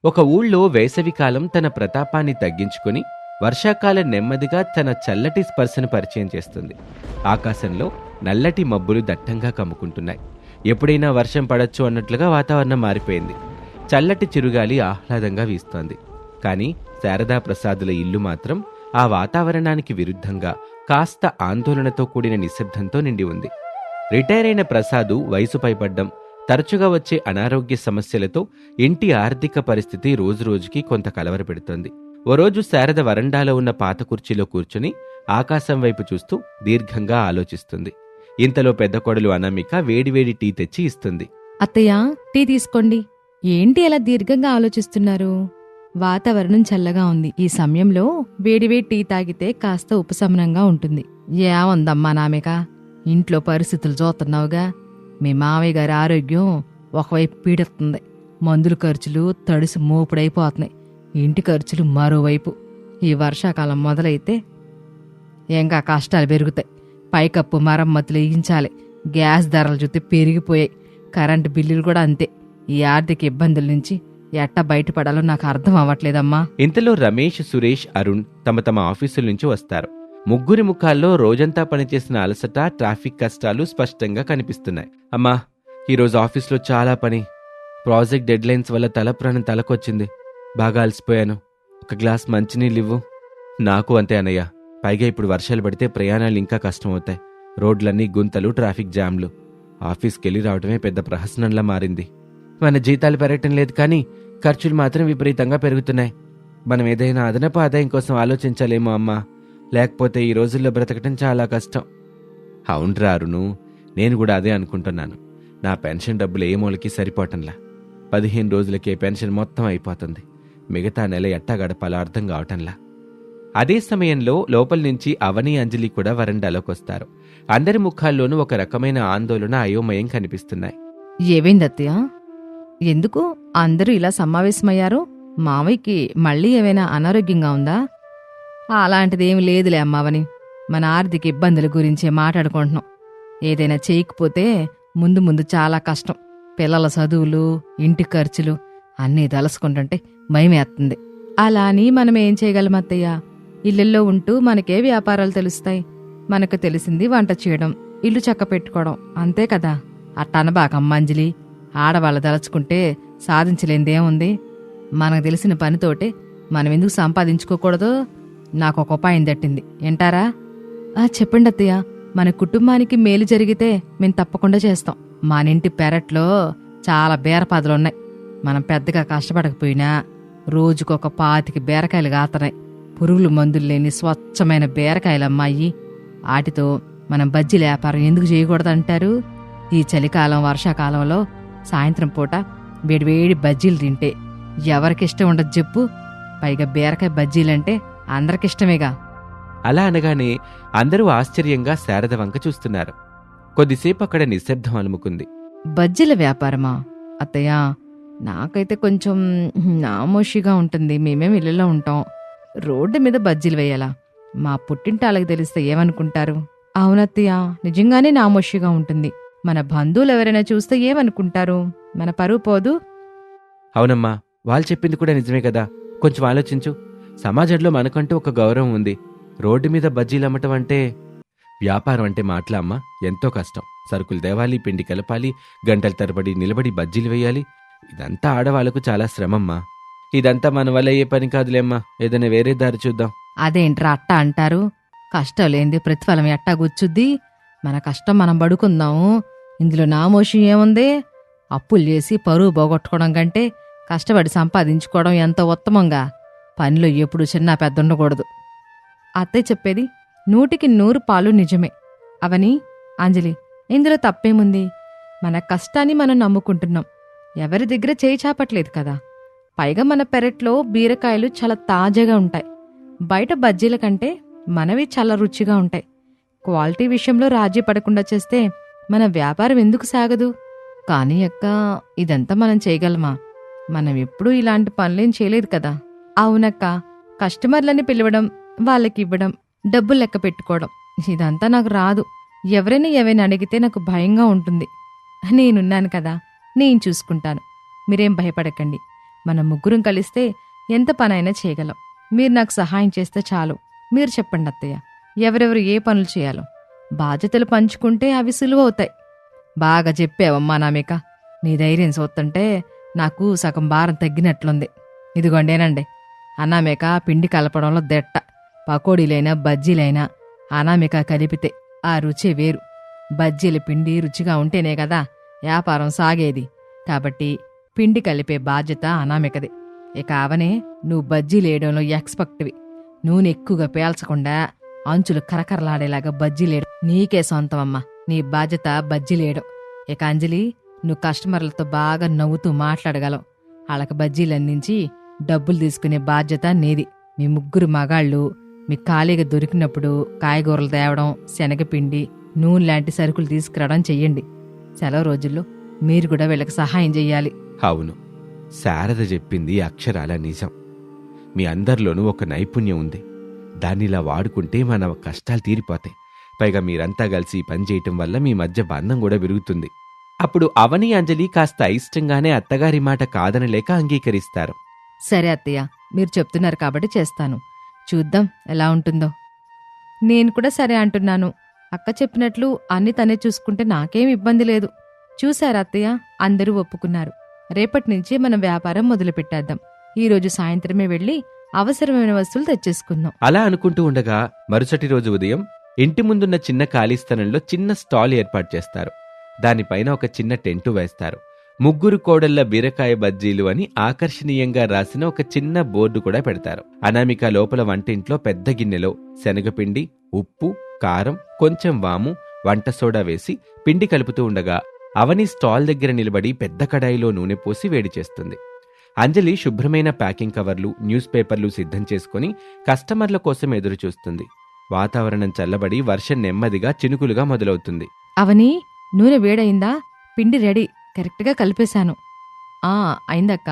ఒక ఊళ్ళో వేసవికాలం తన ప్రతాపాన్ని తగ్గించుకుని వర్షాకాలం నెమ్మదిగా తన చల్లటి స్పర్శను పరిచయం చేస్తుంది. ఆకాశంలో నల్లటి మబ్బులు దట్టంగా కమ్ముకుంటున్నాయి. ఎప్పుడైనా వర్షం పడొచ్చు అన్నట్లుగా వాతావరణం మారిపోయింది. చల్లటి చిరుగాలి ఆహ్లాదంగా వీస్తోంది. కానీ శారదా ప్రసాదుల ఇల్లు మాత్రం ఆ వాతావరణానికి విరుద్ధంగా కాస్త ఆందోళనతో కూడిన నిశ్శబ్దంతో నిండి ఉంది. రిటైర్ అయిన ప్రసాదు వయసు పైబడ్డం, తరచుగా వచ్చే అనారోగ్య సమస్యలతో ఇంటి ఆర్థిక పరిస్థితి రోజురోజుకి కొంత కలవరపెడుతోంది. ఓ రోజు శారద వరండాలో ఉన్న పాత కుర్చీలో కూర్చుని ఆకాశం వైపు చూస్తూ దీర్ఘంగా ఆలోచిస్తుంది. ఇంతలో పెద్ద కోడలు అనామిక వేడివేడి టీ తెచ్చి ఇస్తుంది. అత్తయ్య, టీ తీసుకోండి. ఏంటి అలా దీర్ఘంగా ఆలోచిస్తున్నారు? వాతావరణం చల్లగా ఉంది. ఈ సమయంలో వేడివేడి టీ తాగితే కాస్త ఉపశమనంగా ఉంటుంది. ఏముందమ్మా నామిక, ఇంట్లో పరిస్థితులు చూస్తున్నావుగా. మీ మామయ్య గారి ఆరోగ్యం ఒకవైపు పీడిస్తుంది. మందుల ఖర్చులు తడిసి మోపుడైపోతున్నాయి. ఇంటి ఖర్చులు మరోవైపు. ఈ వర్షాకాలం మొదలైతే ఇంకా కష్టాలు పెరుగుతాయి. పైకప్పు మరమ్మతులు వేయించాలి. గ్యాస్ ధరలు చూస్తే పెరిగిపోయాయి. కరెంటు బిల్లులు కూడా అంతే. ఈ ఆర్థిక ఇబ్బందుల నుంచి ఎట్టా బయటపడాలో నాకు అర్థం అవ్వట్లేదమ్మా. ఇంతలో రమేష్, సురేష్, అరుణ్ తమ తమ ఆఫీసుల నుంచి వస్తారు. ముగ్గురి ముఖాల్లో రోజంతా పనిచేసిన అలసట, ట్రాఫిక్ కష్టాలు స్పష్టంగా కనిపిస్తున్నాయి. అమ్మా, ఈరోజు ఆఫీస్లో చాలా పని. ప్రాజెక్ట్ డెడ్లైన్స్ వల్ల తలప్రాణం తలకొచ్చింది. బాగా అలసిపోయాను. ఒక గ్లాస్ మంచినీళ్ళివ్వు. నాకు అంతే అన్నయ్య. పైగా ఇప్పుడు వర్షాలు పడితే ప్రయాణాలు ఇంకా కష్టమవుతాయి. రోడ్లన్నీ గుంతలు, ట్రాఫిక్ జామ్లు. ఆఫీస్కెళ్ళి రావడమే పెద్ద ప్రహసనంలా మారింది. మన జీతాలు పెరగటం లేదు, కానీ ఖర్చులు మాత్రం విపరీతంగా పెరుగుతున్నాయి. మనం ఏదైనా అదనపు ఆదాయం కోసం ఆలోచించాలేమో అమ్మా. లేకపోతే ఈ రోజుల్లో బ్రతకటం చాలా కష్టం. అవునరా అరుణు, నేను కూడా అదే అనుకుంటున్నాను. నా పెన్షన్ డబ్బులు ఏ మూలకి సరిపోవటంలా. 15 రోజులకే పెన్షన్ మొత్తం అయిపోతుంది. మిగతా నెల ఎట్టా గడపాలో అర్థం కావటంలా. అదే సమయంలో లోపల నుంచి అవని, అంజలి కూడా వరండాలోకి వస్తారు. అందరి ముఖాల్లోనూ ఒక రకమైన ఆందోళన, అయోమయం కనిపిస్తున్నాయి. ఏమైందత్తయ్య? ఎందుకు అందరూ ఇలా సమావేశమయ్యారు? మావయ్యకి మళ్ళీ ఏమైనా అనారోగ్యంగా ఉందా? అలాంటిదేమి లేదులే అమ్మావని. మన ఆర్థిక ఇబ్బందుల గురించే మాట్లాడుకుంటున్నాం. ఏదైనా చేయకపోతే ముందు ముందు చాలా కష్టం. పిల్లల చదువులు, ఇంటి ఖర్చులు అన్నీ తలుసుకుంటుంటే భయమేస్తుంది. అలా అని మనం ఏం చేయగలం అత్తయ్య? ఇళ్ళల్లో ఉంటూ మనకే వ్యాపారాలు తెలుస్తాయి. మనకు తెలిసింది వంట చేయడం, ఇల్లు చక్క పెట్టుకోవడం, అంతే కదా. అట్టనబాకమ్మ అంజలి. ఆడవాళ్ళు తలుచుకుంటే సాధించలేందేముంది? మనకు తెలిసిన పనితోటే మనం ఎందుకు సంపాదించుకోకూడదు? నాకొక ఉపాయం తట్టింది, వింటారా? చెప్పండి అత్తయ్య. మన కుటుంబానికి మేలు జరిగితే మేము తప్పకుండా చేస్తాం. మనింటి పెరట్లో చాలా బీరపాదులున్నాయి. మనం పెద్దగా కష్టపడకపోయినా రోజుకొక 25 బీరకాయలు కాతున్నాయి. పురుగులు మందులు లేని స్వచ్ఛమైన బీరకాయలమ్మాయి. వాటితో మనం బజ్జీల వ్యాపారం ఎందుకు చేయకూడదంటారు? ఈ చలికాలం, వర్షాకాలంలో సాయంత్రం పూట వేడివేడి బజ్జీలు తింటే ఎవరికిష్టం ఉండదు చెప్పు? పైగా బీరకాయ బజ్జీలంటే అందరికిష్టమేగా. అలా అనగానే అందరూ ఆశ్చర్యంగా శారద వంక చూస్తున్నారు. కొద్దిసేపు అక్కడ నిశ్శబ్దం అలుముకుంది. బజ్జీల వ్యాపారమా అత్తయ్య? నాకైతే కొంచెం నామోషిగా ఉంటుంది. మేమేం ఇళ్ళలో ఉంటాం. రోడ్డు మీద బజ్జీలు వేయాలా? మా పుట్టింటాళ్ళకి తెలిస్తే ఏమనుకుంటారు? అవునత్తయ్య, నిజంగానే నామోషిగా ఉంటుంది. మన బంధువులు ఎవరైనా చూస్తే ఏమనుకుంటారు? మన పరువు పోదు. అవునమ్మా, వాళ్ళు చెప్పింది కూడా నిజమే కదా. కొంచెం ఆలోచించు. సమాజంలో మనకంటూ ఒక గౌరవం ఉంది. రోడ్డు మీద బజ్జీలు అమ్మటం అంటే, వ్యాపారం అంటే మాటలా అమ్మా? ఎంతో కష్టం. సరుకులు తేవాలి, పిండి కలపాలి, గంటల తరబడి నిలబడి బజ్జీలు వేయాలి. ఇదంతా ఆడవాళ్లకు చాలా శ్రమమ్మా. ఇదంతా మన వల్ల అయ్యే పని కాదులేమ్మా. ఏదైనా వేరే దారి చూద్దాం. అదేంట్రా అట్టా అంటారు? కష్టం లేనిది ప్రతిఫలం ఎట్టా గుచ్చుద్ది? మన కష్టం మనం పడుకుందాము. ఇందులో నామోషి ఏముంది? అప్పులు చేసి పరువు పోగొట్టుకోవడం కంటే కష్టపడి సంపాదించుకోవడం ఎంతో ఉత్తమంగా. పనిలో ఎప్పుడు చిన్న పెద్ద ఉండకూడదు. అత్తయ్య చెప్పేది 100కి 100 పాలు నిజమే. అవని, అంజలి, ఇందులో తప్పేముంది? మన కష్టాన్ని మనం నమ్ముకుంటున్నాం. ఎవరి దగ్గర చేయి చాపట్లేదు కదా. పైగా మన పెరట్లో బీరకాయలు చాలా తాజాగా ఉంటాయి. బయట బజ్జీల కంటే మనవి చాలా రుచిగా ఉంటాయి. క్వాలిటీ విషయంలో రాజీ పడకుండా చేస్తే మన వ్యాపారం ఎందుకు సాగదు? కానీ అక్క, ఇదంతా మనం చేయగలమా? మనం ఎప్పుడూ ఇలాంటి పనులేం చేయలేదు కదా. అవునక్క, కస్టమర్లని పిలవడం, వాళ్ళకివ్వడం, డబ్బులు లెక్క పెట్టుకోవడం, ఇదంతా నాకు రాదు. ఎవరైనా ఏవైనా అడిగితే నాకు భయంగా ఉంటుంది. నేనున్నాను కదా, నేను చూసుకుంటాను. మీరేం భయపడకండి. మనం ముగ్గురం కలిస్తే ఎంత పనైనా చేయగలం. మీరు నాకు సహాయం చేస్తే చాలు. మీరు చెప్పండి అత్తయ్య, ఎవరెవరు ఏ పనులు చేయాలో. బాధ్యతలు పంచుకుంటే అవి సులువవుతాయి. బాగా చెప్పావమ్మా నామిక. నీ ధైర్యం చూస్తుంటే నాకు సగం భారం తగ్గినట్లుంది. ఇదిగోండేనండి, అనామిక పిండి కలపడంలో దెట్ట. పకోడీలైనా బజ్జీలైనా అనామిక కలిపితే ఆ రుచే వేరు. బజ్జీల పిండి రుచిగా ఉంటేనే కదా వ్యాపారం సాగేది. కాబట్టి పిండి కలిపే బాధ్యత అనామికది. ఇక అవనే నువ్వు బజ్జీలేయడంలో ఎక్స్పర్ట్వి. నూనె ఎక్కువగా పేల్చకుండా అంచులు కరకరలాడేలాగా బజ్జీలేయడం నీకే సొంతమమ్మా. నీ బాధ్యత బజ్జీలేయడం. ఇక అంజలి, నువ్వు కస్టమర్లతో బాగా నవ్వుతూ మాట్లాడగలవు. వాళ్ళకి బజ్జీలు అందించి డబ్బులు తీసుకునే బాధ్యత నీది. మీ ముగ్గురు మగాళ్ళు మీకు ఖాళీగా దొరికినప్పుడు కాయగూరలు తేవడం, శనగపిండి, నూనె లాంటి సరుకులు తీసుకురావడం చెయ్యండి. సెలవు రోజుల్లో మీరు కూడా వీళ్ళకి సహాయం చెయ్యాలి. అవును, శారద చెప్పింది అక్షరాల నిజం. మీ అందరిలోనూ ఒక నైపుణ్యం ఉంది. దాన్నిలా వాడుకుంటే మన కష్టాలు తీరిపోతాయి. పైగా మీరంతా కలిసి ఈ పని చేయటం వల్ల మీ మధ్య బంధం కూడా పెరుగుతుంది. అప్పుడు అవని, అంజలి కాస్త అయిష్టంగానే అత్తగారి మాట కాదనలేక అంగీకరిస్తారు. సరే అత్తయ్య, మీరు చెప్తున్నారు కాబట్టి చేస్తాను. చూద్దాం ఎలా ఉంటుందో. నేను కూడా సరే అంటున్నాను. అక్క చెప్పినట్లు అన్ని తనే చూసుకుంటే నాకేం ఇబ్బంది లేదు. చూశారా అత్తయ్య, అందరూ ఒప్పుకున్నారు. రేపటి నుంచి మనం వ్యాపారం మొదలుపెట్టేద్దాం. ఈరోజు సాయంత్రమే వెళ్ళి అవసరమైన వస్తువులు తెచ్చేసుకుందాం. అలా అనుకుంటూ ఉండగా మరుసటి రోజు ఉదయం ఇంటి ముందున్న చిన్న ఖాళీ స్థలంలో చిన్న స్టాల్ ఏర్పాటు చేస్తారు. దానిపైన ఒక చిన్న టెంటు వేస్తారు. ముగ్గురు కోడళ్ల బీరకాయ బజ్జీలు అని ఆకర్షణీయంగా రాసిన ఒక చిన్న బోర్డు కూడా పెడతారు. అనామిక లోపల వంటింట్లో పెద్ద గిన్నెలో శనగపిండి, ఉప్పు, కారం, కొంచెం వాము, వంట సోడా వేసి పిండి కలుపుతూ ఉండగా అవని స్టాల్ దగ్గర నిలబడి పెద్ద కడాయిలో నూనె పోసి వేడి చేస్తుంది. అంజలి శుభ్రమైన ప్యాకింగ్ కవర్లు, న్యూస్ పేపర్లు సిద్ధం చేసుకుని కస్టమర్ల కోసం ఎదురు చూస్తుంది. వాతావరణం చల్లబడి వర్షం నెమ్మదిగా చినుకులుగా మొదలవుతుంది. అవని, నూనె వేడయిందా? పిండి రెడీ, కరెక్ట్గా కలిపేశాను. అయిందక్క.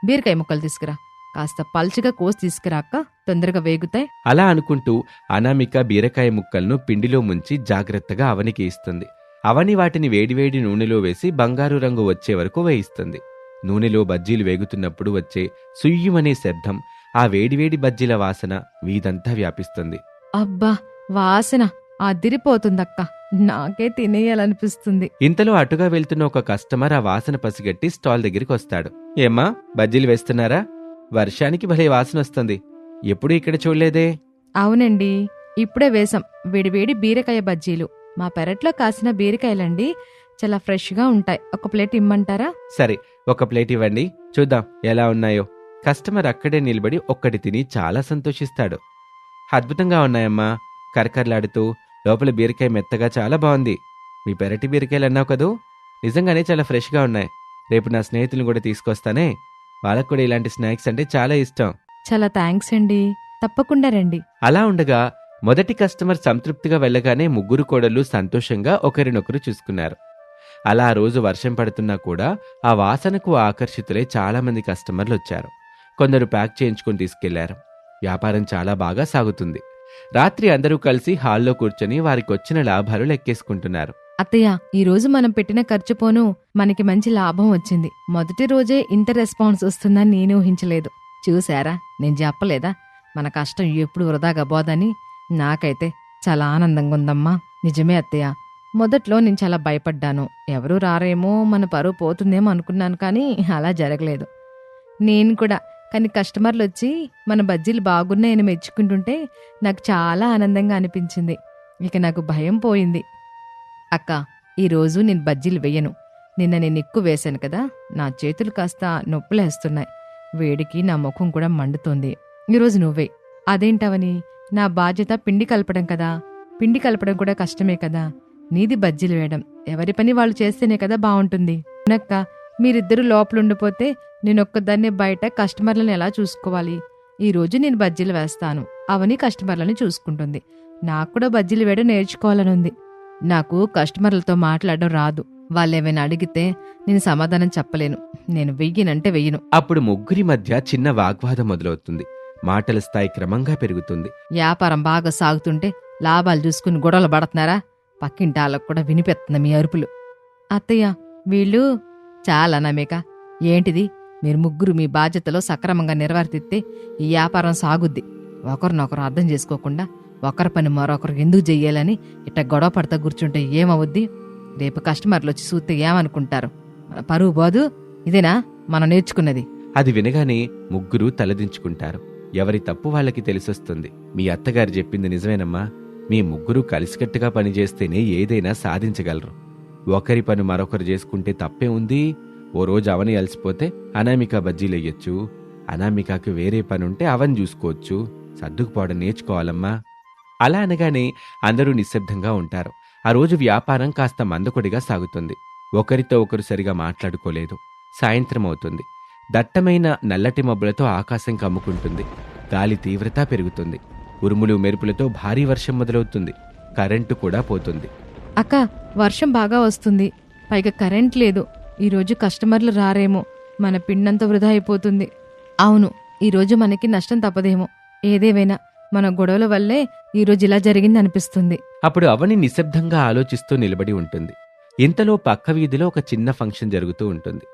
బీరకాయ ముక్కలు తీసుకురా. కాస్త పల్చగా కోసి తీసుకురా అక్క, తొందరగా వేగుతాయి. అలా అనుకుంటూ అనామిక బీరకాయ ముక్కలను పిండిలో ముంచి జాగ్రత్తగా అవనికి ఇస్తుంది. అవని వాటిని వేడివేడి నూనెలో వేసి బంగారు రంగు వచ్చే వరకు వేయిస్తుంది. నూనెలో బజ్జీలు వేగుతున్నప్పుడు వచ్చే సుయ్యుమనే శబ్దం, ఆ వేడివేడి బజ్జీల వాసన వీధంతా వ్యాపిస్తుంది. అబ్బా, వాసన అదిరిపోతుందక్క. నాకే తినేయాలనిపిస్తుంది. ఇంతలో అటుగా వెళ్తున్న ఒక కస్టమర్ ఆ వాసన పసిగట్టి స్టాల్ దగ్గరికి వస్తాడు. ఏమ్మా, బజ్జీలు వేస్తున్నారా? వర్షానికి భలే వాసన వస్తుంది. ఎప్పుడూ ఇక్కడ చూడలేదే. అవునండి, ఇప్పుడే వేశాం. వేడివేడి బీరకాయ బజ్జీలు. మా పెరట్లో కాసిన బీరకాయలండి, చాలా ఫ్రెష్గా ఉంటాయి. ఒక ప్లేట్ ఇమ్మంటారా? సరే, ఒక ప్లేట్ ఇవ్వండి, చూద్దాం ఎలా ఉన్నాయో. కస్టమర్ అక్కడే నిలబడి ఒక్కటి తిని చాలా సంతోషిస్తాడు. అద్భుతంగా ఉన్నాయమ్మా, కరకరలాడుతూ, లోపల బీరకాయ మెత్తగా చాలా బాగుంది. మీ పెరటి బీరకాయలు అన్నావు కదూ, నిజంగానే చాలా ఫ్రెష్గా ఉన్నాయి. రేపు నా స్నేహితులను కూడా తీసుకొస్తానే, వాళ్ళకు కూడా ఇలాంటి స్నాక్స్ అంటే చాలా ఇష్టం. చాలా థ్యాంక్స్ అండి, తప్పకుండా రండి. అలా ఉండగా మొదటి కస్టమర్ సంతృప్తిగా వెళ్ళగానే ముగ్గురు కోడళ్ళు సంతోషంగా ఒకరినొకరు చూసుకున్నారు. అలా రోజు వర్షం పడుతున్నా కూడా ఆ వాసనకు ఆకర్షితులై చాలామంది కస్టమర్లు వచ్చారు. కొందరు ప్యాక్ చేయించుకుని తీసుకెళ్లారు. వ్యాపారం చాలా బాగా సాగుతుంది. రాత్రి అందరూ కలిసి హాల్లో కూర్చొని వారికొచ్చిన లాభాలు లెక్కేసుకుంటున్నారు. అత్తయ్య, ఈ రోజు మనం పెట్టిన ఖర్చు పోను మనకి మంచి లాభం వచ్చింది. మొదటి రోజే ఇంత రెస్పాన్స్ వస్తుందని నేను ఊహించలేదు. చూశారా, నేను చెప్పలేదా మన కష్టం ఎప్పుడు వృధాగా పోదని? నాకైతే చాలా ఆనందంగా ఉందమ్మా. నిజమే అత్తయ్య, మొదట్లో నేను చాలా భయపడ్డాను. ఎవరూ రారేమో, మన పరువు పోతుందేమో అనుకున్నాను, కానీ అలా జరగలేదు. నేను కూడా. కానీ కస్టమర్లు వచ్చి మన బజ్జీలు బాగున్నాయని మెచ్చుకుంటుంటే నాకు చాలా ఆనందంగా అనిపించింది. ఇక నాకు భయం పోయింది. అక్క, ఈరోజు నేను బజ్జీలు వెయ్యను. నిన్న నేను ఎక్కువ వేశాను కదా, నా చేతులు కాస్త నొప్పులేస్తున్నాయి. వేడికి నా ముఖం కూడా మండుతోంది. ఈరోజు నువ్వే. అదేంటవని? నా బాధ్యత పిండి కలపడం కదా. పిండి కలపడం కూడా కష్టమే కదా. నీది బజ్జీలు వేయడం. ఎవరి పని వాళ్ళు చేస్తేనే కదా బాగుంటుంది. నక్క, మీరిద్దరూ లోపలుండిపోతే నేనొక్కదాన్నే బయట కస్టమర్లను ఎలా చూసుకోవాలి? ఈరోజు నేను బజ్జీలు వేస్తాను, అవని కస్టమర్లను చూసుకుంటుంది. నాకు కూడా బజ్జీలు వేయడం నేర్చుకోవాలనుంది. నాకు కస్టమర్లతో మాట్లాడడం రాదు. వాళ్ళేమైనా అడిగితే నేను సమాధానం చెప్పలేను. నేను వెయ్యనంటే వెయ్యను. అప్పుడు ముగ్గురి మధ్య చిన్న వాగ్వాదం మొదలవుతుంది. మాటల స్థాయి క్రమంగా పెరుగుతుంది. వ్యాపారం బాగా సాగుతుంటే లాభాలు చూసుకుని గొడవలు పడుతున్నారా? పక్కింటాళ్ళకు కూడా వినిపెత్తుంది మీ అరుపులు. అత్తయ్య, వీళ్ళు చాలా నమ్మేక. ఏంటిది, మీరు ముగ్గురు మీ బాధ్యతలో సక్రమంగా నిర్వర్తిస్తే ఈ వ్యాపారం సాగుద్ది. ఒకరినొకరు అర్థం చేసుకోకుండా ఒకరి పని మరొకరు ఎందుకు చెయ్యాలని ఇట్ట గొడవ పడతా కూర్చుంటే ఏమవుద్ది? రేపు కస్టమర్లు వచ్చి చూస్తే ఏమనుకుంటారు? మన పరువు పోదు. ఇదేనా మనం నేర్చుకున్నది? అది వినగానే ముగ్గురు తలదించుకుంటారు. ఎవరి తప్పు వాళ్ళకి తెలిసొస్తుంది. మీ అత్తగారు చెప్పింది నిజమేనమ్మా. మీ ముగ్గురు కలిసికట్టుగా పనిచేస్తేనే ఏదైనా సాధించగలరు. ఒకరి పని మరొకరు చేసుకుంటే తప్పే ఉంది. ఓ రోజు అవని అలసిపోతే అనామిక బజ్జీలెయ్యొచ్చు. అనామికకి వేరే పనుంటే అవని చూసుకోవచ్చు. సర్దుకుపోవడం నేర్చుకోవాలమ్మా. అలా అనగానే అందరూ నిశ్శబ్దంగా ఉంటారు. ఆ రోజు వ్యాపారం కాస్త మందకొడిగా సాగుతుంది. ఒకరితో ఒకరు సరిగా మాట్లాడుకోలేదు. సాయంత్రం అవుతుంది. దట్టమైన నల్లటి మబ్బులతో ఆకాశం కమ్ముకుంటుంది. గాలి తీవ్రత పెరుగుతుంది. ఉరుములు మెరుపులతో భారీ వర్షం మొదలవుతుంది. కరెంటు కూడా పోతుంది. అక్క, వర్షం బాగా వస్తుంది. పైగా కరెంట్ లేదు. ఈరోజు కస్టమర్లు రారేమో. మన పిండంతా వృధా అయిపోతుంది. అవును, ఈరోజు మనకి నష్టం తప్పదేమో. ఏదేవైనా మన గొడవల వల్లే ఈరోజు ఇలా జరిగిందనిపిస్తుంది. అప్పుడు అవని నిశ్శబ్దంగా ఆలోచిస్తూ నిలబడి ఉంటుంది. ఇంతలో పక్క వీధిలో ఒక చిన్న ఫంక్షన్ జరుగుతూ ఉంటుంది.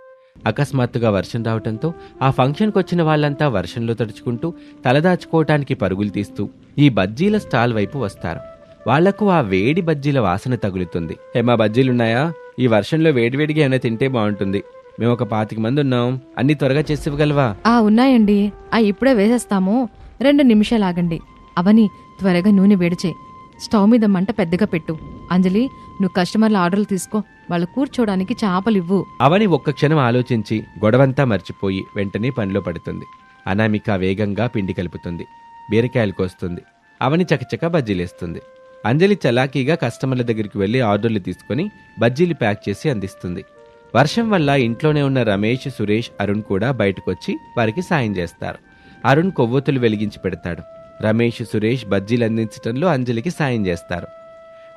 అకస్మాత్తుగా వర్షం రావటంతో ఆ ఫంక్షన్కొచ్చిన వాళ్ళంతా వర్షంలో తడుచుకుంటూ తలదాచుకోవటానికి పరుగులు తీస్తూ ఈ బజ్జీల స్టాల్ వైపు వస్తారు. వాళ్లకు ఆ వేడి బజ్జీల వాసన తగులుతుంది. హేమా, బజ్జీలున్నాయా? ఈ వర్షంలో వేడివేడిగా ఏమైనా తింటే బాగుంటుంది. మేము ఒక 25 మంది ఉన్నాం. అన్ని త్వరగా చేసివ్వగలవా? ఉన్నాయండి. ఇప్పుడే వేసేస్తాము. 2 నిమిషాలు ఆగండి. అవని, త్వరగా నూనె వేడిచేయి. స్టవ్ మీద మంట పెద్దగా పెట్టు. అంజలి, నువ్వు కస్టమర్ల ఆర్డర్లు తీసుకో. వాళ్ళు కూర్చోడానికి చాపలివ్వు. అవని ఒక్క క్షణం ఆలోచించి గొడవంతా మర్చిపోయి వెంటనే పనిలో పడుతుంది. అనామిక వేగంగా పిండి కలుపుతుంది. బీరకాయలు కోస్తుంది. అవని చకచక బజ్జీలేస్తుంది. అంజలి చలాకీగా కస్టమర్ల దగ్గరికి వెళ్లి ఆర్డర్లు తీసుకుని బజ్జీలు ప్యాక్ చేసి అందిస్తుంది. వర్షం వల్ల ఇంట్లోనే ఉన్న రమేష్, సురేష్, అరుణ్ కూడా బయటకొచ్చి వారికి సాయం చేస్తారు. అరుణ్ కొవ్వొత్తులు వెలిగించి పెడతాడు. రమేష్, సురేష్ బజ్జీలు అందించడంలో అంజలికి సాయం చేస్తారు.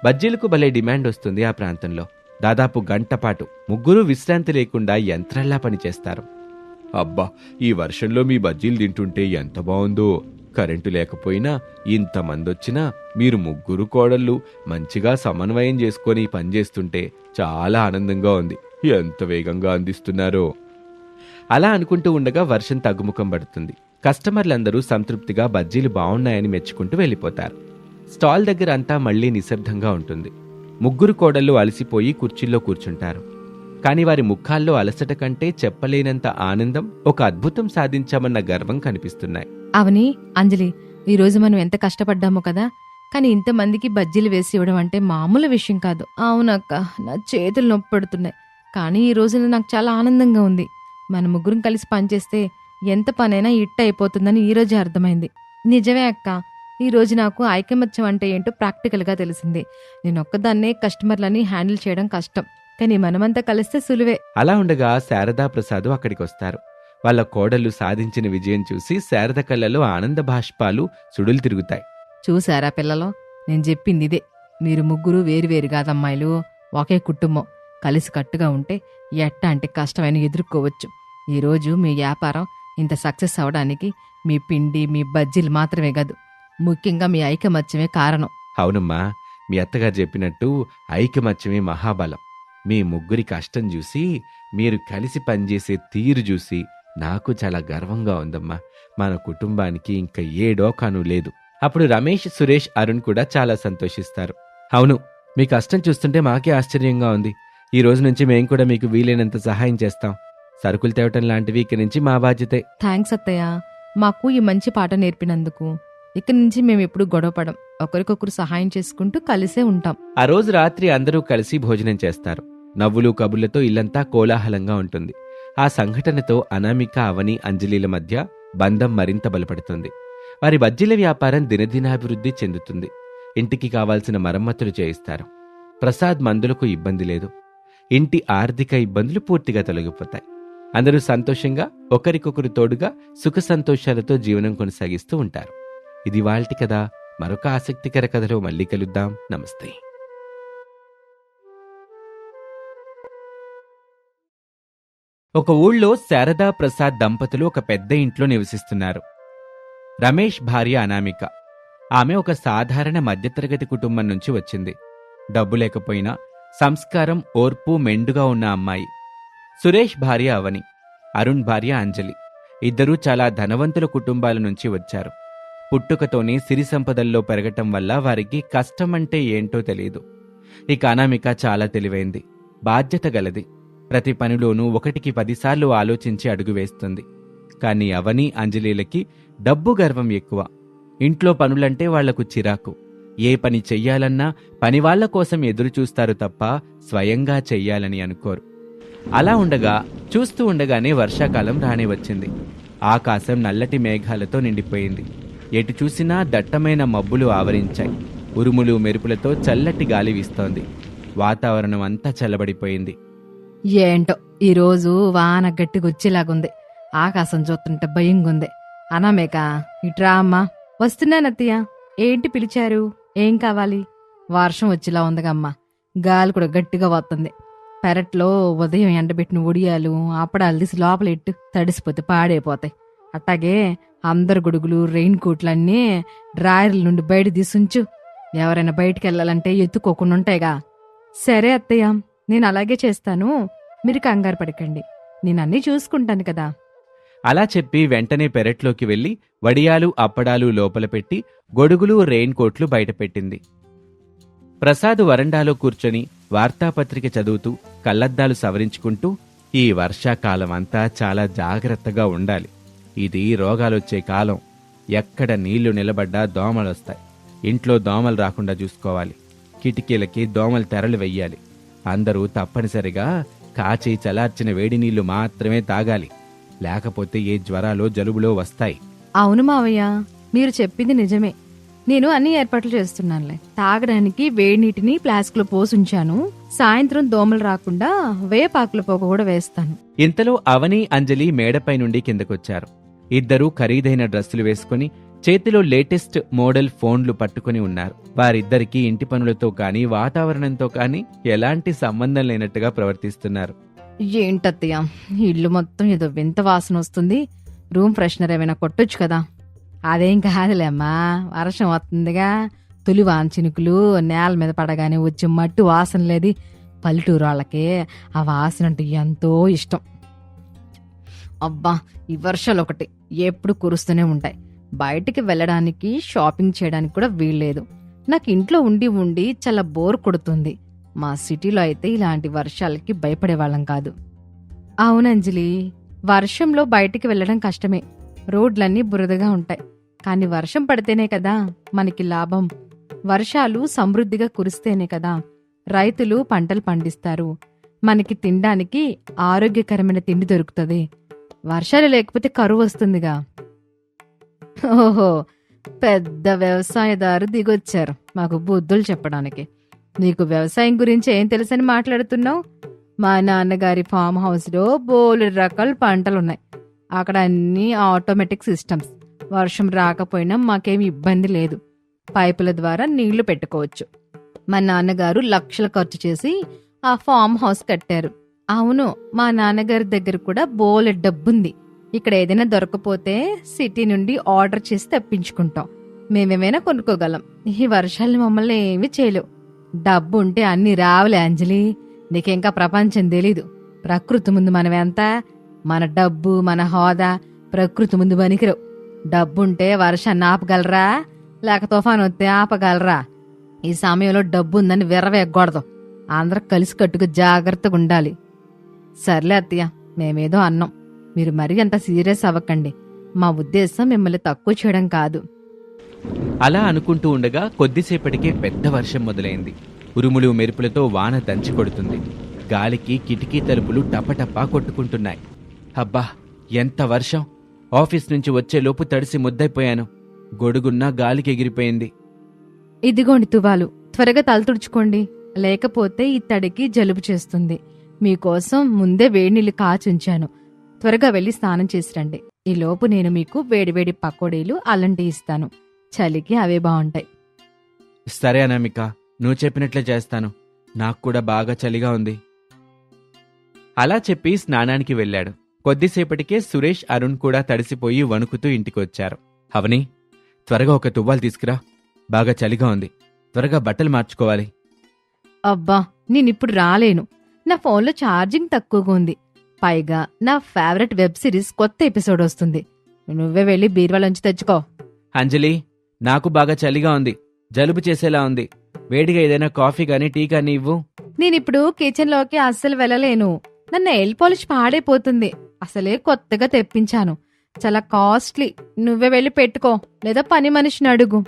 బజ్జీలకు భలే డిమాండ్ వస్తుంది ఆ ప్రాంతంలో. దాదాపు గంటపాటు ముగ్గురు విశ్రాంతి లేకుండా యంత్రాల్లా పనిచేస్తారు. అబ్బా, ఈ వర్షంలో మీ బజ్జీలు తింటుంటే ఎంత బావుందో. కరెంటు లేకపోయినా ఇంతమందొచ్చినా మీరు ముగ్గురు కోడళ్ళు మంచిగా సమన్వయం చేసుకొని పనిచేస్తుంటే చాలా ఆనందంగా ఉంది. ఎంత వేగంగా అందిస్తున్నారో. అలా అనుకుంటూ ఉండగా వర్షం తగ్గుముఖం పడుతుంది. కస్టమర్లందరూ సంతృప్తిగా బజ్జీలు బావున్నాయని మెచ్చుకుంటూ వెళ్ళిపోతారు. స్టాల్ దగ్గర అంతా మళ్లీ నిశ్శబ్దంగా ఉంటుంది. ముగ్గురు కోడళ్ళు అలసిపోయి కుర్చీల్లో కూర్చుంటారు. కాని వారి ముఖాల్లో అలసట కంటే చెప్పలేనంత ఆనందం, ఒక అద్భుతం సాధించామన్న గర్వం కనిపిస్తున్నాయి. అవని, అంజలి, ఈరోజు మనం ఎంత కష్టపడ్డామో కదా. కానీ ఇంతమందికి బజ్జీలు వేసి ఇవ్వడం అంటే మామూలు విషయం కాదు. అవునక్క, నా చేతులు నొప్పి పెడుతున్నాయి. కానీ ఈ రోజున నాకు చాలా ఆనందంగా ఉంది. మన ముగ్గురం కలిసి పనిచేస్తే ఎంత పనైనా ఇట్ట అయిపోతుందని ఈ రోజే అర్థమైంది. నిజమే అక్క, ఈ రోజు నాకు ఐకమత్యం అంటే ఏంటో ప్రాక్టికల్గా తెలిసింది. నేనొక్కదాన్నే కస్టమర్లని హ్యాండిల్ చేయడం కష్టం. కానీ మనమంతా కలిస్తే సులువే. అలా ఉండగా శారదా ప్రసాద్ అక్కడికొస్తారు. వాళ్ళ కోడళ్ళు సాధించిన విజయం చూసి శారద కళ్ళలో ఆనంద భాష్పాలు సుడులు తిరుగుతాయి. చూసారా పిల్లలు, నేను చెప్పింది ఇదే. మీరు ముగ్గురు వేరువేరు కాదమ్మాయిలు, ఒకే కుటుంబం. కలిసి కట్టుగా ఉంటే ఎట్టాంటి కష్టమైన ఎదుర్కోవచ్చు. ఈరోజు మీ వ్యాపారం ఇంత సక్సెస్ అవడానికి మీ పిండి, మీ బజ్జీలు మాత్రమే కాదు, ముఖ్యంగా మీ ఐకమత్యమే కారణం. అవునమ్మా, మీ అత్తగారు చెప్పినట్టు ఐకమత్యమే మహాబలం. మీ ముగ్గురి కష్టం చూసి, మీరు కలిసి పనిచేసే తీరు చూసి నాకు చాలా గర్వంగా ఉందమ్మా. మన కుటుంబానికి ఇంకా ఏ డోకాను లేదు. అప్పుడు రమేష్, సురేష్, అరుణ్ కూడా చాలా సంతోషిస్తారు. అవును, మీ కష్టం చూస్తుంటే మాకే ఆశ్చర్యంగా ఉంది. ఈ రోజు నుంచి మేం కూడా మీకు వీలైనంత సహాయం చేస్తాం. సరుకులు తేవటం లాంటివి ఇక నుంచి మా బాధ్యతే. థ్యాంక్స్ అత్తయ్య, మాకు ఈ మంచి పాట నేర్పినందుకు. ఇక నుంచి మేమెప్పుడు గొడవపడం, ఒకరికొకరు సహాయం చేసుకుంటూ కలిసే ఉంటాం. ఆ రోజు రాత్రి అందరూ కలిసి భోజనం చేస్తారు. నవ్వులు కబుర్లతో ఇల్లంతా కోలాహలంగా ఉంటుంది. ఆ సంఘటనతో అనామిక, అవని, అంజలిల మధ్య బంధం మరింత బలపడుతుంది. వారి బజ్జీల వ్యాపారం దినదినాభివృద్ధి చెందుతుంది. ఇంటికి కావాల్సిన మరమ్మతులు చేయిస్తారు. ప్రసాద్ మందులకు ఇబ్బంది లేదు. ఇంటి ఆర్థిక ఇబ్బందులు పూర్తిగా తొలగిపోతాయి. అందరూ సంతోషంగా ఒకరికొకరు తోడుగా సుఖ సంతోషాలతో జీవనం కొనసాగిస్తూ ఉంటారు. ఇది వాల్టి కథ. మరొక ఆసక్తికర కథలో మళ్ళీ కలుద్దాం. నమస్తే. ఒక ఊళ్ళో శారదా ప్రసాద్ దంపతులు ఒక పెద్ద ఇంట్లో నివసిస్తున్నారు. రమేష్ భార్య అనామిక. ఆమె ఒక సాధారణ మధ్యతరగతి కుటుంబం నుంచి వచ్చింది. డబ్బు లేకపోయినా సంస్కారం, ఓర్పు మెండుగా ఉన్న అమ్మాయి. సురేష్ భార్య అవని. అరుణ్ భార్య అంజలి. ఇద్దరూ చాలా ధనవంతుల కుటుంబాల నుంచి వచ్చారు. పుట్టుకతోనే సిరి సంపదల్లో పెరగటం వల్ల వారికి కష్టమంటే ఏంటో తెలియదు. ఇక అనామిక చాలా తెలివైంది, బాధ్యత గలది. ప్రతి పనిలోనూ 1కి 10 సార్లు ఆలోచించి అడుగు వేస్తుంది. కానీ అవని, అంజలిలకి డబ్బు గర్వం ఎక్కువ. ఇంట్లో పనులంటే వాళ్లకు చిరాకు. ఏ పని చెయ్యాలన్నా పనివాళ్ల కోసం ఎదురుచూస్తారు తప్ప స్వయంగా చెయ్యాలని అనుకోరు. అలా ఉండగా చూస్తూ ఉండగానే వర్షాకాలం రానే వచ్చింది. ఆకాశం నల్లటి మేఘాలతో నిండిపోయింది. ఎటు చూసినా దట్టమైన మబ్బులు ఆవరించాయి. ఉరుములు మెరుపులతో చల్లటి గాలి వీస్తోంది. వాతావరణం అంతా చల్లబడిపోయింది. ఏంటో ఈరోజు వాన గట్టిగొచ్చేలాగుంది. ఆకాశం చూస్తుంటే భయంగుంది. అనామేక, ఇట్రా అమ్మా. వస్తున్నానత్తయ్య. ఏంటి పిలిచారు? ఏం కావాలి? వర్షం వచ్చేలా ఉందిగమ్మా. గాలి కూడా గట్టిగా వస్తుంది. పెరట్లో ఉదయం ఎండబెట్టిన ఉడియాలు, అప్పడాలు తీసి లోపలెట్టు. తడిసిపోతే పాడైపోతాయి. అట్టాగే అందరు గొడుగులు, రెయిన్ కోట్లన్నీ డ్రాయర్ల నుండి బయట తీసుంచు. ఎవరైనా బయటికి వెళ్ళాలంటే ఎత్తుకోకుండా ఉంటాయిగా. సరే అత్తయ్య, నేను అలాగే చేస్తాను. మీరు కంగారు పడకండి, నేనన్నీ చూసుకుంటాను కదా. అలా చెప్పి వెంటనే పెరట్లోకి వెళ్లి వడియాలు, అప్పడాలు లోపల పెట్టి గొడుగులు, రెయిన్ కోట్లు బయటపెట్టింది. ప్రసాద్ వరండాలో కూర్చొని వార్తాపత్రిక చదువుతూ కళ్లద్దాలు సవరించుకుంటూ, ఈ వర్షాకాలం అంతా చాలా జాగ్రత్తగా ఉండాలి. ఇది రోగాలొచ్చే కాలం. ఎక్కడ నీళ్లు నిలబడ్డా దోమలొస్తాయి. ఇంట్లో దోమలు రాకుండా చూసుకోవాలి. కిటికీలకి దోమల తెరలు వెయ్యాలి. అందరూ తప్పనిసరిగా కాచి చలార్చిన వేడి నీళ్లు మాత్రమే తాగాలి. లేకపోతే ఏ జ్వరాలో, జలుబులో వస్తాయి. అవును మావయ్య, మీరు చెప్పింది నిజమే. నేను అన్ని ఏర్పాట్లు చేస్తున్నానులే. తాగడానికి వేడి నీటిని ఫ్లాస్క్ లో పోసుంచాను. సాయంత్రం దోమలు రాకుండా వేపాకుల పొగ కూడా వేస్తాను. ఇంతలో అవని, అంజలి మేడపై నుండి కిందకొచ్చారు. ఇద్దరూ ఖరీదైన డ్రెస్సులు వేసుకుని చేతిలో లేటెస్ట్ మోడల్ ఫోన్లు పట్టుకుని ఉన్నారు. వారిద్దరికీ ఇంటి పనులతో కానీ వాతావరణంతో కానీ ఎలాంటి సంబంధం లేనట్టుగా ప్రవర్తిస్తున్నారు. ఏంటత్తయ్య, ఇల్లు మొత్తం ఏదో వింత వాసన వస్తుంది. రూమ్ ఫ్రెషనర్ ఏమైనా కొట్టొచ్చు కదా. అదేం కాదులేమ్మా, వర్షం వస్తుందిగా. తొలి వాంచినుకులు నేల మీద పడగానే వచ్చే మట్టి వాసన లేదు. పల్లెటూరు వాళ్ళకి ఆ వాసన అంటే ఎంతో ఇష్టం. అబ్బా, ఈ వర్షాలు ఒకటి ఎప్పుడు కురుస్తూనే ఉంటాయి. బయటికి వెళ్ళడానికి, షాపింగ్ చేయడానికి కూడా వీల్లేదు. నాకు ఇంట్లో ఉండి ఉండి చాలా బోర్ కొడుతుంది. మా సిటీలో అయితే ఇలాంటి వర్షాలకి భయపడేవాళ్ళం కాదు. అవునంజలి, వర్షంలో బయటికి వెళ్ళడం కష్టమే. రోడ్లన్నీ బురదగా ఉంటాయి. కానీ వర్షం పడితేనే కదా మనకి లాభం. వర్షాలు సమృద్ధిగా కురిస్తేనే కదా రైతులు పంటలు పండిస్తారు. మనకి తినడానికి ఆరోగ్యకరమైన తిండి దొరుకుతుంది. వర్షాలు లేకపోతే కరువు వస్తుందిగా. ఓహో, పెద్ద వ్యవసాయదారు దిగొచ్చారు మాకు బుద్ధులు చెప్పడానికి. నీకు వ్యవసాయం గురించి ఏం తెలుసని మాట్లాడుతున్నావు? మా నాన్నగారి ఫామ్ హౌస్లో బోలెడు రకాల పంటలున్నాయి. అక్కడ అన్ని ఆటోమేటిక్ సిస్టమ్స్. వర్షం రాకపోయినా మాకేమి ఇబ్బంది లేదు. పైపుల ద్వారా నీళ్లు పెట్టుకోవచ్చు. మా నాన్నగారు లక్షలు ఖర్చు చేసి ఆ ఫామ్ హౌస్ కట్టారు. అవును, మా నాన్నగారి దగ్గర కూడా బోలెడు డబ్బుంది. ఇక్కడ ఏదైనా దొరకపోతే సిటీ నుండి ఆర్డర్ చేసి తెప్పించుకుంటాం. మేమేమైనా కొనుక్కోగలం. ఈ వర్షాలు మమ్మల్ని ఏమీ చేయలేవు. డబ్బు ఉంటే అన్ని రావులే అంజలి. నీకింకా ప్రపంచం తెలీదు. ప్రకృతి ముందు మనమెంత? మన డబ్బు, మన హోదా ప్రకృతి ముందు పనికిరావు. డబ్బుంటే వర్షాన్ని ఆపగలరా? లేక తుఫాను వస్తే ఆపగలరా? ఈ సమయంలో డబ్బు ఉందని విర్రవేయకూడదు. అందరూ కలిసి కట్టుగా జాగ్రత్తగా ఉండాలి. సర్లే అత్తయ్య, మేమేదో అన్నాం. మీరు మరీ అంత సీరియస్ అవ్వకండి. మా ఉద్దేశం మిమ్మల్ని తక్కువ చేయడం కాదు. అలా అనుకుంటూ ఉండగా కొద్దిసేపటికే పెద్ద వర్షం మొదలైంది. ఉరుములు మెరుపులతో వాన దంచి కొడుతుంది. గాలికి కిటికీ తలుపులు టపటపా కొట్టుకుంటున్నాయి. అబ్బా, ఎంత వర్షం! ఆఫీస్ నుంచి వచ్చేలోపు తడిసి ముద్దైపోయాను. గొడుగున్నా గాలికి ఎగిరిపోయింది. ఇదిగోండి తువాలు, త్వరగా తల తుడుచుకోండి. లేకపోతే ఈ తడికి జలుబు చేస్తుంది. మీకోసం ముందే వేడినీళ్ళు కాచుంచాను. త్వరగా వెళ్ళి స్నానం చేసి రండి. ఈలోపు నేను మీకు వేడివేడి పకోడీలు, అల్లం టీ ఇస్తాను. చలికి అవే బాగుంటాయి. సరే అనామిక, నువ్వు చెప్పినట్లే చేస్తాను. నాకు కూడా బాగా చలిగా ఉంది. అలా చెప్పి స్నానానికి వెళ్ళాడు. కొద్దిసేపటికే సురేష్, అరుణ్ కూడా తడిసిపోయి వణుకుతూ ఇంటికొచ్చారు. అవని, త్వరగా ఒక తువ్వాలు తీసుకురా. బాగా చలిగా ఉంది. త్వరగా బట్టలు మార్చుకోవాలి. అబ్బా, నేనిప్పుడు రాలేను. నా ఫోన్లో ఛార్జింగ్ తక్కువగా ఉంది. పైగా నా ఫేవరెట్ వెబ్ సిరీస్ కొత్త ఎపిసోడ్ వస్తుంది. నువ్వే వెళ్ళి బీరువాలోంచి తెచ్చుకో. అంజలి, నాకు బాగా చలిగా ఉంది, జలుబు చేసేలా ఉంది. వేడిగా ఏదైనా కాఫీ గానీ టీ కానీ ఇవ్వు. నేనిప్పుడు కిచెన్లోకి అస్సలు వెళ్ళలేను. నా నెయిల్ పాలిష్ పాడైపోతుంది. అసలే కొత్తగా తెప్పించాను, చాలా కాస్ట్లీ. నువ్వే వెళ్ళి పెట్టుకో, లేదా పని మనిషిని అడుగు.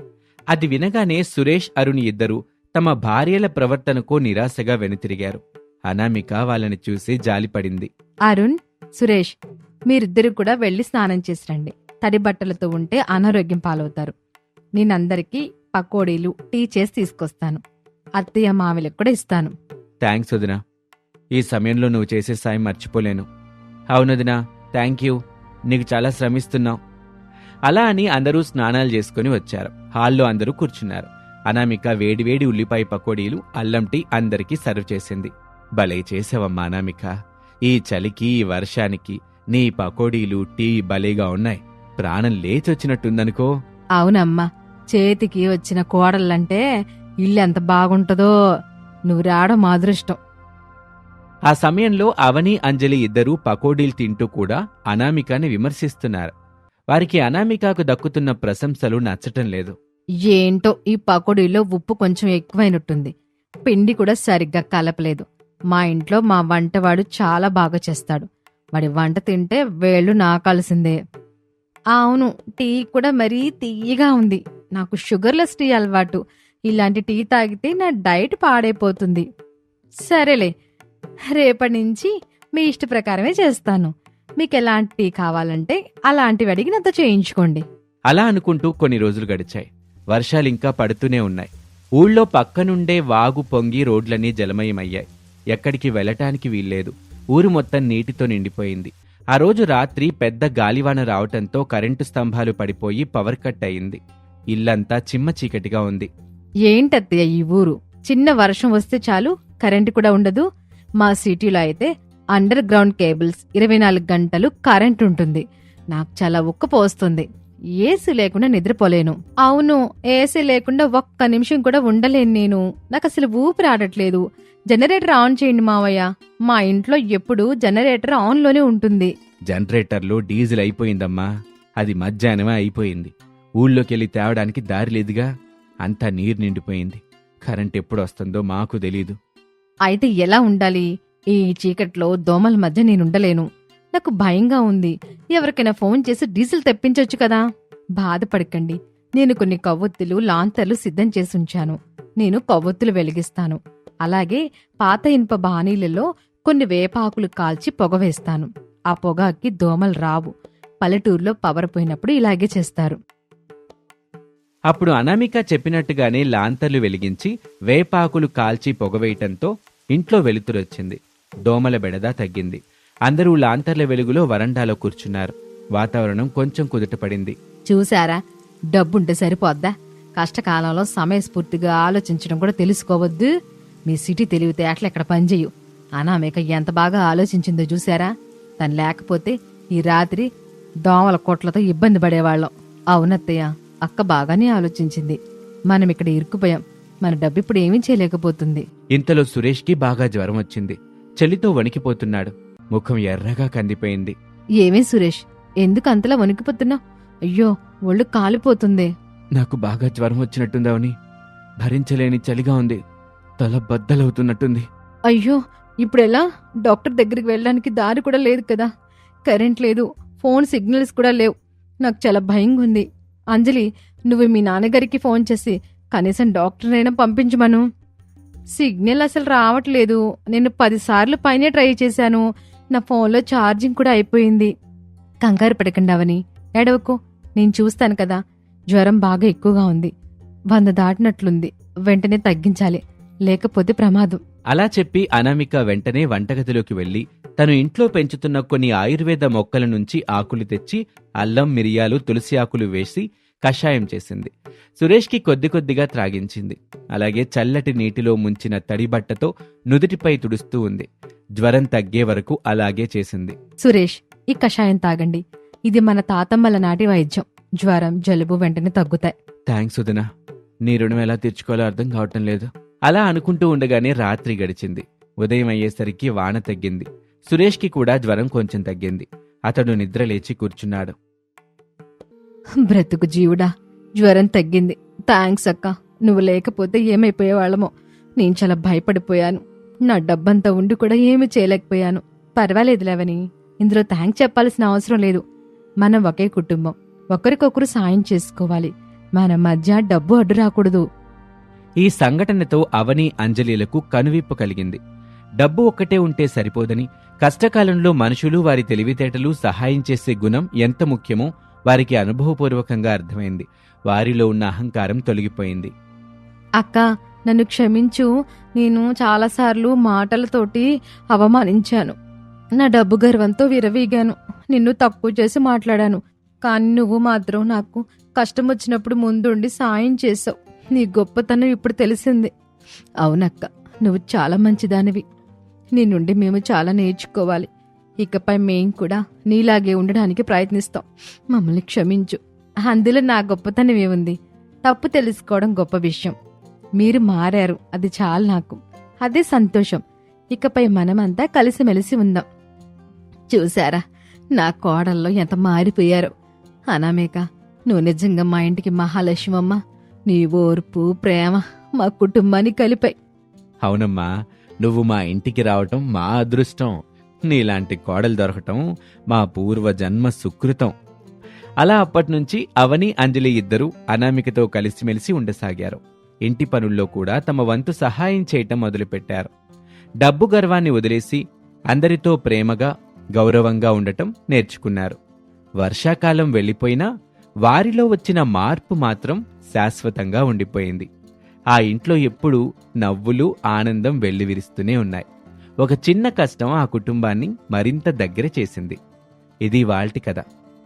అది వినగానే సురేష్, అరుణ్ ఇద్దరూ తమ భార్యల ప్రవర్తనకు నిరాశగా వెనుతిరిగారు. అనామిక వాళ్ళని చూసి జాలిపడింది. అరుణ్, సురేష్, మీరిద్దరు కూడా వెళ్ళి స్నానం చేసి రండి. తడి బట్టలతో ఉంటే అనారోగ్యం పాలవుతారు. నేనందరికీ పకోడీలు, టీ చేసి తీసుకొస్తాను. అత్తయ్య మావిలకు కూడా ఇస్తాను. థ్యాంక్స్ వదినా, ఈ సమయంలో నువ్వు చేసే సాయం మర్చిపోలేను. అవునదినా, థ్యాంక్ యూ, నీకు చాలా శ్రమిస్తున్నావు. అలా అని అందరూ స్నానాలు చేసుకుని వచ్చారు. హాల్లో అందరూ కూర్చున్నారు. అనామిక వేడివేడి ఉల్లిపాయ పకోడీలు, అల్లం టీ అందరికీ సర్వ్ చేసింది. భలే చేసావమ్మా అనామిక, ఈ చలికి ఈ వర్షానికి నీ పకోడీలు, టీ భలేగా ఉన్నాయి. ప్రాణం లేచొచ్చినట్టుందనుకో. అవునమ్మా, చేతికి వచ్చిన కోడళ్ళంటే ఇల్లు ఎంత బాగుంటుందో. నువ్వు రావడం మా అదృష్టం. ఆ సమయంలో అవని, అంజలి ఇద్దరూ పకోడీలు తింటూ కూడా అనామికని విమర్శిస్తున్నారు. వారికి అనామికకు దక్కుతున్న ప్రశంసలు నచ్చటం లేదు. ఏంటో ఈ పకోడీలో ఉప్పు కొంచెం ఎక్కువైనట్టుంది. పిండి కూడా సరిగ్గా కలపలేదు. మా ఇంట్లో మా వంటవాడు చాలా బాగా చేస్తాడు. వాడి వంట తింటే వేళ్ళు నాకాల్సిందే. అవును, టీ కూడా మరీ తీయగా ఉంది. నాకు షుగర్లెస్ టీ అలవాటు. ఇలాంటి టీ తాగితే నా డైట్ పాడైపోతుంది. సరేలే, రేపటి నుంచి మీ ఇష్ట ప్రకారమే చేస్తాను. మీకు ఎలాంటి టీ కావాలంటే అలాంటివి అడిగి నాతో చేయించుకోండి. అలా అనుకుంటూ కొన్ని రోజులు గడిచాయి. వర్షాలింకా పడుతూనే ఉన్నాయి. ఊళ్ళో పక్కనుండే వాగు పొంగి రోడ్లన్నీ జలమయమయ్యాయి. ఎక్కడికి వెళ్ళటానికి వీల్లేదు. ఊరు మొత్తం నీటితో నిండిపోయింది. ఆ రోజు రాత్రి పెద్ద గాలివాన రావటంతో కరెంటు స్తంభాలు పడిపోయి పవర్ కట్ అయింది. ఇల్లంతా చిమ్మ చీకటిగా ఉంది. ఏంటత్తయ్య ఈ ఊరు, చిన్న వర్షం వస్తే చాలు కరెంటు కూడా ఉండదు. మా సిటీలో అయితే అండర్ గ్రౌండ్ కేబుల్స్ 24 గంటలు కరెంట్ ఉంటుంది. నాకు చాలా ఉక్కపోస్తుంది. ఏసీ లేకుండా నిద్రపోలేను. అవును, ఏసీ లేకుండా ఒక్క నిమిషం కూడా ఉండలేను నేను. నాకు అసలు ఊపిరి ఆడట్లేదు. జనరేటర్ ఆన్ చేయండి మావయ్య. మా ఇంట్లో ఎప్పుడు జనరేటర్ ఆన్లోనే ఉంటుంది. జనరేటర్లో డీజిల్ అయిపోయిందమ్మా. అది మధ్యాహ్నమే అయిపోయింది. ఊళ్ళోకెళ్ళి తేవడానికి దారి లేదుగా. అంతా నీరు నిండిపోయింది. కరెంట్ ఎప్పుడు వస్తుందో మాకు తెలీదు. అయితే ఎలా ఉండాలి? ఈ చీకట్లో దోమల మధ్య నేనుండలేను. నాకు భయంగా ఉంది. ఎవరికైనా ఫోన్ చేసి డీజిల్ తెప్పించొచ్చు కదా. బాధపడకండి, నేను కొన్ని కొవ్వొత్తులు, లాంతర్లు సిద్ధం చేసుంచాను. నేను కొవ్వొత్తులు వెలిగిస్తాను. అలాగే పాత ఇనుప బాణీలలో కొన్ని వేపాకులు కాల్చి పొగ వేస్తాను. ఆ పొగకి దోమలు రావు. పల్లెటూరులో పవర్ పోయినప్పుడు ఇలాగే చేస్తారు. అప్పుడు అనామిక చెప్పినట్టుగానే లాంతర్లు వెలిగించి వేపాకులు కాల్చి పొగవేయటంతో ఇంట్లో వెలుతురొచ్చింది. దోమల బెడద తగ్గింది. అందరూ లాంతర్ల వెలుగులో వరండాలో కూర్చున్నారు. వాతావరణం కొంచెం కుదుటపడింది. చూశారా, డబ్బుంటే సరిపోద్దా? కష్టకాలంలో సమయస్ఫూర్తిగా ఆలోచించడం కూడా తెలుసుకోవద్దు. మీ సిటీ తెలివితేటలు ఎక్కడ పనిచేయు. అనామిక ఎంత బాగా ఆలోచించిందో చూశారా? తను లేకపోతే ఈ రాత్రి దోమల కొట్లతో ఇబ్బంది పడేవాళ్ళం. అవునత్తయ్య, అక్క బాగానే ఆలోచించింది. మనం ఇక్కడ ఇరుక్కుపోయాం. మన డబ్బు ఇప్పుడు ఏమీ చేయలేకపోతుంది. ఇంతలో సురేష్కి బాగా జ్వరం వచ్చింది. చలితో వణికిపోతున్నాడు. ముఖం ఎర్రగా కందిపోయింది. ఏమే సురేష్, ఎందుకు అంతలా వణికిపోతున్నావు? అయ్యో, ఒళ్ళు కాలిపోతుంది. నాకు బాగా జ్వరం వచ్చినట్టుందావని. భరించలేని చలిగా ఉంది. తల బద్దలవుతున్నట్టుంది. అయ్యో, ఇప్పుడెలా? డాక్టర్ దగ్గరికి వెళ్ళడానికి దారి కూడా లేదు కదా. కరెంట్ లేదు, ఫోన్ సిగ్నల్స్ కూడా లేవు. నాకు చాలా భయంగా ఉంది. అంజలి, నువ్వు మీ నాన్నగారికి ఫోన్ చేసి కనీసం డాక్టర్నైనా పంపించమను. సిగ్నల్ అసలు రావట్లేదు. నేను 10 సార్లు పైనే ట్రై చేశాను. నా ఫోన్లో ఛార్జింగ్ కూడా అయిపోయింది. కంగారు పడకండి అవని, ఏడవకు, నేను చూస్తాను కదా. జ్వరం బాగా ఎక్కువగా ఉంది. 100 దాటినట్లుంది. వెంటనే తగ్గించాలి, లేకపోతే ప్రమాదం. అలా చెప్పి అనామిక వెంటనే వంటగదిలోకి వెళ్లి తను ఇంట్లో పెంచుతున్న కొన్ని ఆయుర్వేద మొక్కల నుంచి ఆకులు తెచ్చి అల్లం, మిరియాలు, తులసి ఆకులు వేసి కషాయం చేసింది. సురేష్కి కొద్ది కొద్దిగా త్రాగించింది. అలాగే చల్లటి నీటిలో ముంచిన తడి బట్టతో నుదుటిపై తుడుస్తూ ఉంది. జ్వరం తగ్గే వరకు అలాగే చేసింది. సురేష్, ఈ కషాయం తాగండి. ఇది మన తాతమ్మల నాటి వైద్యం. జ్వరం, జలుబు వెంటనే తగ్గుతాయి. థ్యాంక్స్ వదినా, నీ రుణం ఎలా తీర్చుకోవాలో అర్థం కావటం లేదు. అలా అనుకుంటూ ఉండగానే రాత్రి గడిచింది. ఉదయం అయ్యేసరికి వాన తగ్గింది. సురేష్కి కూడా జ్వరం కొంచెం తగ్గింది. అతడు నిద్ర లేచి కూర్చున్నాడు. బ్రతుకు జీవుడా, జ్వరం తగ్గింది. థ్యాంక్స్ అక్క. నువ్వు లేకపోతే ఏమైపోయేవాళ్ళమో. నేను చాలా భయపడిపోయాను. నా డబ్బంతా ఉండి కూడా ఏమీ చేయలేకపోయాను. పర్వాలేదులేవని, ఇందులో థ్యాంక్స్ చెప్పాల్సిన అవసరం లేదు. మనం ఒకే కుటుంబం, ఒకరికొకరు సాయం చేసుకోవాలి. మన మధ్య డబ్బు అడ్డు రాకూడదు. ఈ సంఘటనతో అవని, అంజలిలకు కనువిప్పు కలిగింది. డబ్బు ఒక్కటే ఉంటే సరిపోదని, కష్టకాలంలో మనుషులు, వారి తెలివితేటలు, సహాయం చేసే గుణం ఎంత ముఖ్యమో వారికి అనుభవపూర్వకంగా అర్థమైంది. వారిలో ఉన్న అహంకారం తొలగిపోయింది. అక్క, నన్ను క్షమించు. నేను చాలాసార్లు మాటలతోటి అవమానించాను. నా డబ్బు గర్వంతో విరవీగాను. నిన్ను తక్కువ చేసి మాట్లాడాను. కానీ నువ్వు మాత్రం నాకు కష్టం వచ్చినప్పుడు ముందుండి సాయం చేసావు. నీ గొప్పతనం ఇప్పుడు తెలిసింది. అవునక్క, నువ్వు చాలా మంచిదానివి. నీ నుండి మేము చాలా నేర్చుకోవాలి. ఇకపై మేం కూడా నీలాగే ఉండడానికి ప్రయత్నిస్తాం. మమ్మల్ని క్షమించు. అందులో నా గొప్పతనం ఏముంది? తప్పు తెలుసుకోవడం గొప్ప విషయం. మీరు మారారు, అది చాలు నాకు. అదే సంతోషం. ఇకపై మనమంతా కలిసిమెలిసి ఉందాం. చూసారా, నా కోడల్లో ఎంత మారిపోయారో. అనామేక, నువ్వు నిజంగా మా ఇంటికి మహాలక్ష్మమ్మ. నీ ఓర్పు, ప్రేమ మా కుటుంబాన్ని కలిపాయి. అవునమ్మా, నువ్వు మా ఇంటికి రావటం మా అదృష్టం. నీలాంటి కోడలు దొరకటం మా పూర్వజన్మ సుకృతం. అలా అప్పట్నుంచి అవని, అంజలి ఇద్దరూ అనామికతో కలిసిమెలిసి ఉండసాగారు. ఇంటి పనుల్లో కూడా తమ వంతు సహాయం చేయటం మొదలుపెట్టారు. డబ్బు గర్వాన్ని వదిలేసి అందరితో ప్రేమగా, గౌరవంగా ఉండటం నేర్చుకున్నారు. వర్షాకాలం వెళ్ళిపోయినా వారిలో వచ్చిన మార్పు మాత్రం శాశ్వతంగా ఉండిపోయింది. ఆ ఇంట్లో ఎప్పుడూ నవ్వులు, ఆనందం వెల్లివిరుస్తూనే ఉన్నాయి. ఒక చిన్న కష్టం ఆ కుటుంబాన్ని మరింత దగ్గర చేసింది. ఇది ఇవాల్టి కథ.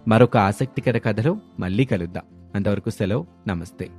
మరొక ఆసక్తికర కథలో మళ్ళీ కలుద్దాం. అంతవరకు సెలవు. నమస్తే.